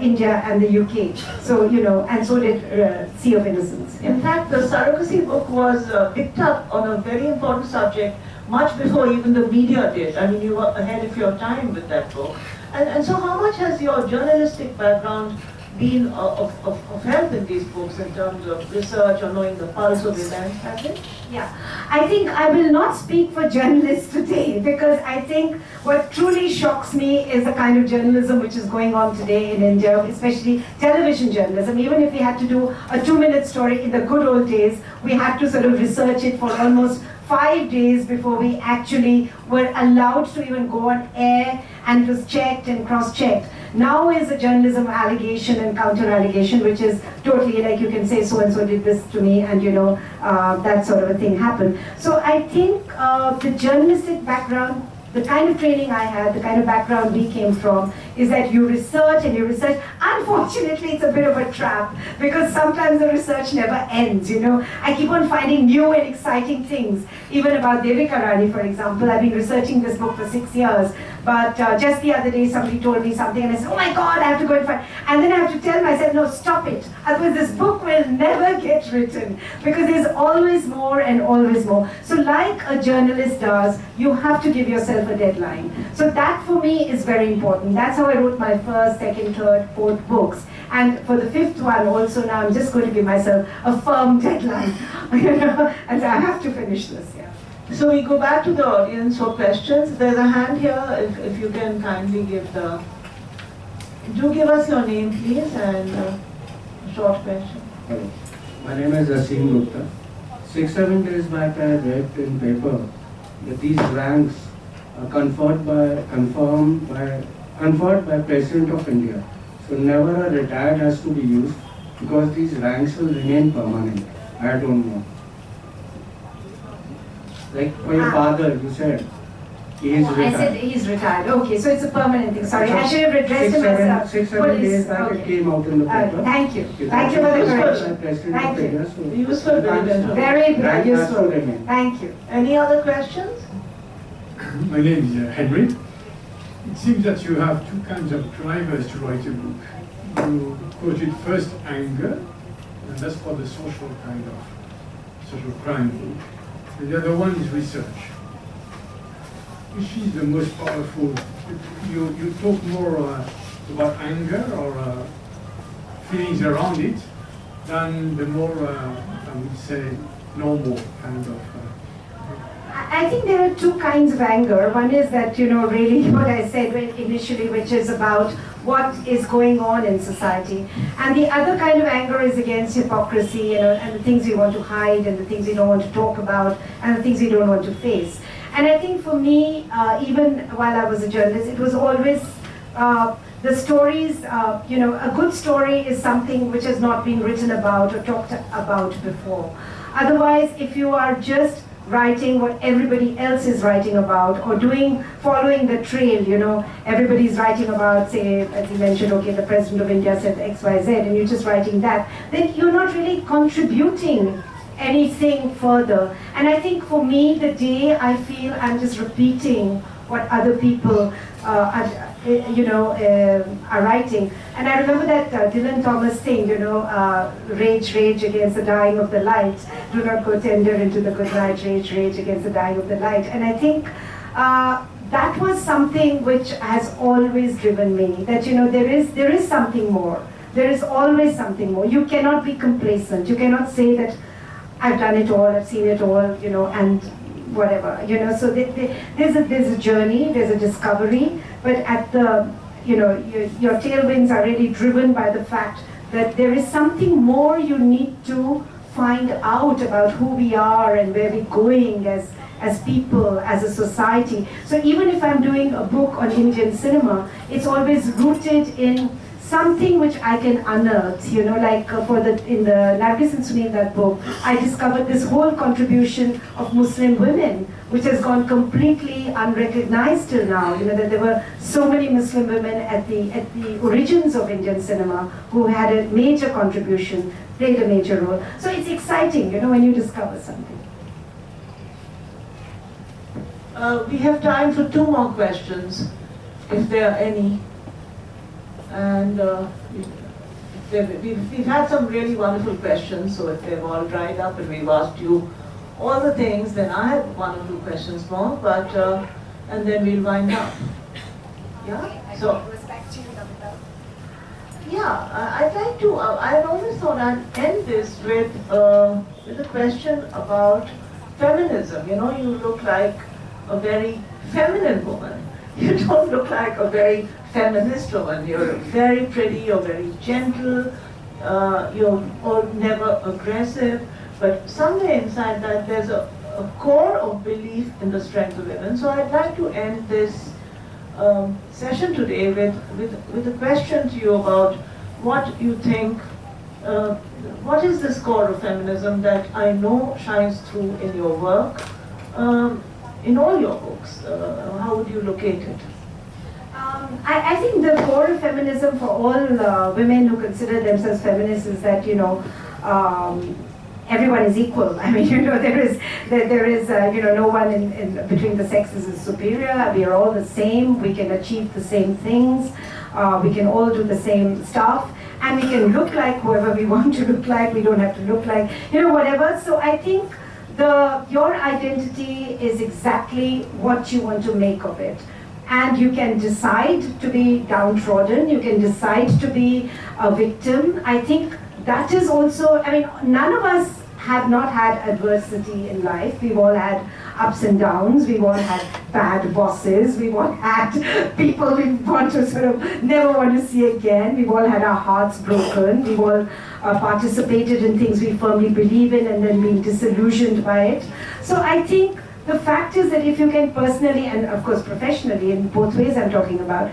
India and the UK. So, and so did Sea of Innocence. In fact, the surrogacy book was picked up on a very important subject much before even the media did. I mean, you were ahead of your time with that book. And so how much has your journalistic background been of help in these books in terms of research or knowing the pulse of events, has it? Yeah, I think I will not speak for journalists today, because I think what truly shocks me is the kind of journalism which is going on today in India, especially television journalism. Even if we had to do a 2-minute story in the good old days, we had to sort of research it for almost 5 days before we actually were allowed to even go on air, and it was checked and cross-checked. Now is a journalism allegation and counter-allegation, which is totally like you can say so-and-so did this to me, and that sort of a thing happened. So I think the journalistic background, the kind of training I had, the kind of background we came from, is that you research and you research. Unfortunately, it's a bit of a trap because sometimes the research never ends, I keep on finding new and exciting things. Even about Devika Rani, for example, I've been researching this book for 6 years, but just the other day somebody told me something and I said, oh my God, I have to go and find. And then I have to tell myself, no, stop it. Otherwise this book will never get written because there's always more and always more. So like a journalist does, you have to give yourself a deadline. So that for me is very important. That's how I wrote my first, second, third, fourth books. And for the fifth one also now I'm just going to give myself a firm deadline. And I have to finish this, yeah. So we go back to the audience for questions. There's a hand here, if you can kindly give do give us your name please and a short question. Hello. My name is Asim Gupta. 6-7 days back I read in paper that these ranks are conferred by President of India. So never a retired has to be used because these ranks will remain permanent. I don't know. Like for your father, you said he is retired. I said he's retired. Okay, so it's a permanent thing. Sorry, I should have addressed him myself. 6-7 days back okay. It came out in the paper. Thank you. Thank you for the correction. Thank you. Useful, Very useful. Thank you. Any other questions? My name is Henry. It seems that you have two kinds of drivers to write a book. You quoted first anger, and that's for the social kind of social crime book. And the other one is research. Which is the most powerful? You talk more about anger or feelings around it than the more, I would say, normal kind of. I think there are two kinds of anger. One is that, really what I said initially, which is about what is going on in society. And the other kind of anger is against hypocrisy, and the things you want to hide, and the things you don't want to talk about, and the things you don't want to face. And I think for me, even while I was a journalist, it was always the stories, a good story is something which has not been written about or talked about before. Otherwise, if you are just writing what everybody else is writing about or following the trail, everybody's writing about, say, as you mentioned, okay, the President of India said X, Y, Z, and you're just writing that, then you're not really contributing anything further. And I think for me, the day I feel I'm just repeating what other people are writing. And I remember that Dylan Thomas thing, rage against the dying of the light. Do not go tender into the good night, rage against the dying of the light. And I think that was something which has always driven me, that, there is something more. There is always something more. You cannot be complacent. You cannot say that I've done it all, I've seen it all, and whatever, so there's a journey, there's a discovery, but at the, your tailwinds are really driven by the fact that there is something more you need to find out about who we are and where we're going as people, as a society. So even if I'm doing a book on Indian cinema, it's always rooted in something which I can unearth, like in the Nargis and Sunil, that book, I discovered this whole contribution of Muslim women, which has gone completely unrecognized till now. That there were so many Muslim women at the origins of Indian cinema who had a major contribution, played a major role. So it's exciting, when you discover something. We have time for 2 more questions, if there are any. And we've had some really wonderful questions, so if they've all dried up and we've asked you all the things, then I have 1 or 2 questions more, but and then we'll wind up. Yeah? So, yeah, I'd like to, I always thought I'd end this with a question about feminism. You look like a very feminine woman. You don't look like a very feminist woman. You're very pretty, you're very gentle, you're never aggressive, but somewhere inside that there's a core of belief in the strength of women. So I'd like to end this session today with a question to you about what you think, what is this core of feminism that I know shines through in your work, in all your books? How would you locate it? I think the core of feminism for all women who consider themselves feminists is that, you know, everyone is equal. I mean, you know, there is you know, no one in between the sexes is superior. We are all the same. We can achieve the same things. We can all do the same stuff. And we can look like whoever we want to look like. We don't have to look like, you know, whatever. So I think your identity is exactly what you want to make of it. And you can decide to be downtrodden. You can decide to be a victim. I think that is also, I mean, none of us have not had adversity in life. We've all had ups and downs. We've all had bad bosses. We've all had people we want to sort of never want to see again. We've all had our hearts broken. We've all participated in things we firmly believe in and then been disillusioned by it. So I think the fact is that if you can personally and of course professionally, in both ways I'm talking about,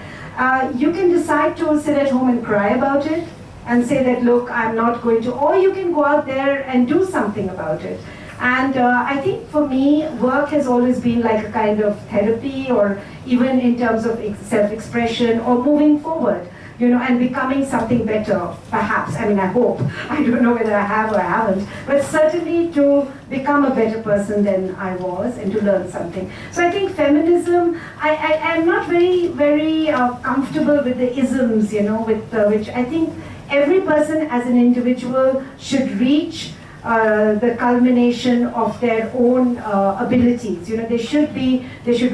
you can decide to sit at home and cry about it and say that, look, I'm not going to, or you can go out there and do something about it. And I think for me, work has always been like a kind of therapy, or even in terms of self-expression or moving forward, you know, and becoming something better, perhaps. I mean, I hope. I don't know whether I have or I haven't, but certainly to become a better person than I was and to learn something. So I think feminism, I'm not very comfortable with the isms, you know, with which I think every person as an individual should reach the culmination of their own abilities. You know, they should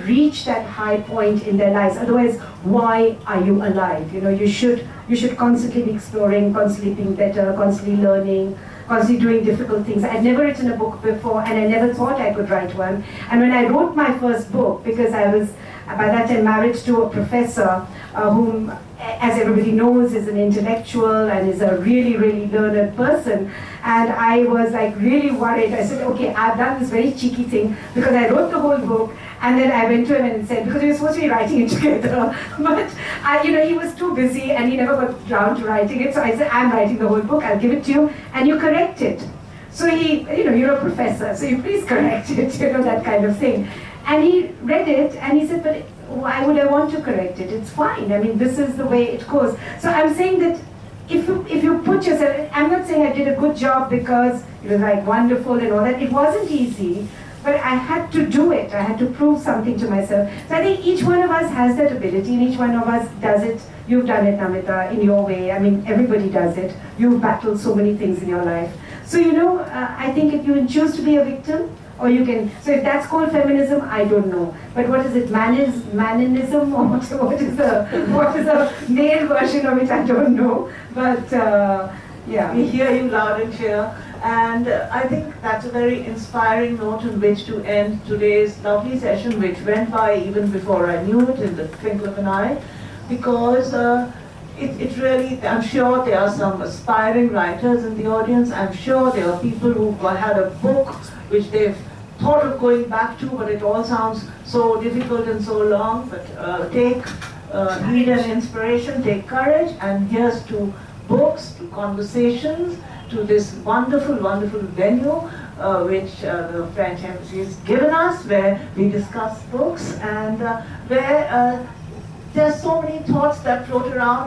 reach that high point in their lives. Otherwise, why are you alive? You know, you should constantly be exploring, constantly being better, constantly learning, constantly doing difficult things. I'd never written a book before, and I never thought I could write one. And when I wrote my first book, because I was by that time married to a professor whom, as everybody knows, is an intellectual and is a really learned person. And I was like really worried. I said, okay, I've done this very cheeky thing because I wrote the whole book, and then I went to him and said, because we were supposed to be writing it together, but you know, he was too busy and he never got around to writing it. So I said, I'm writing the whole book, I'll give it to you and you correct it. So he, you know, you're a professor, so you please correct it, you know, that kind of thing. And he read it and he said, but why would I want to correct it? It's fine. I mean, this is the way it goes. So I'm saying that if you put yourself, I'm not saying I did a good job because it was like wonderful and all that. It wasn't easy, but I had to do it. I had to prove something to myself. So I think each one of us has that ability, and each one of us does it. You've done it, Namita, in your way. I mean, everybody does it. You've battled so many things in your life. So, you know, I think if you choose to be a victim, or you can, so if that's called feminism, I don't know. But what is it, maninism, or what is the male version of it, I don't know. But yeah. We hear you loud and clear. And I think that's a very inspiring note on which to end today's lovely session, which went by even before I knew it, in the twinkle of an eye, because it really, I'm sure there are some aspiring writers in the audience. I'm sure there are people who had a book which they've thought of going back to, but it all sounds so difficult and so long. But take heed and inspiration, take courage, and here's to books, to conversations, to this wonderful venue which the French Embassy has given us, where we discuss books and where there's so many thoughts that float around.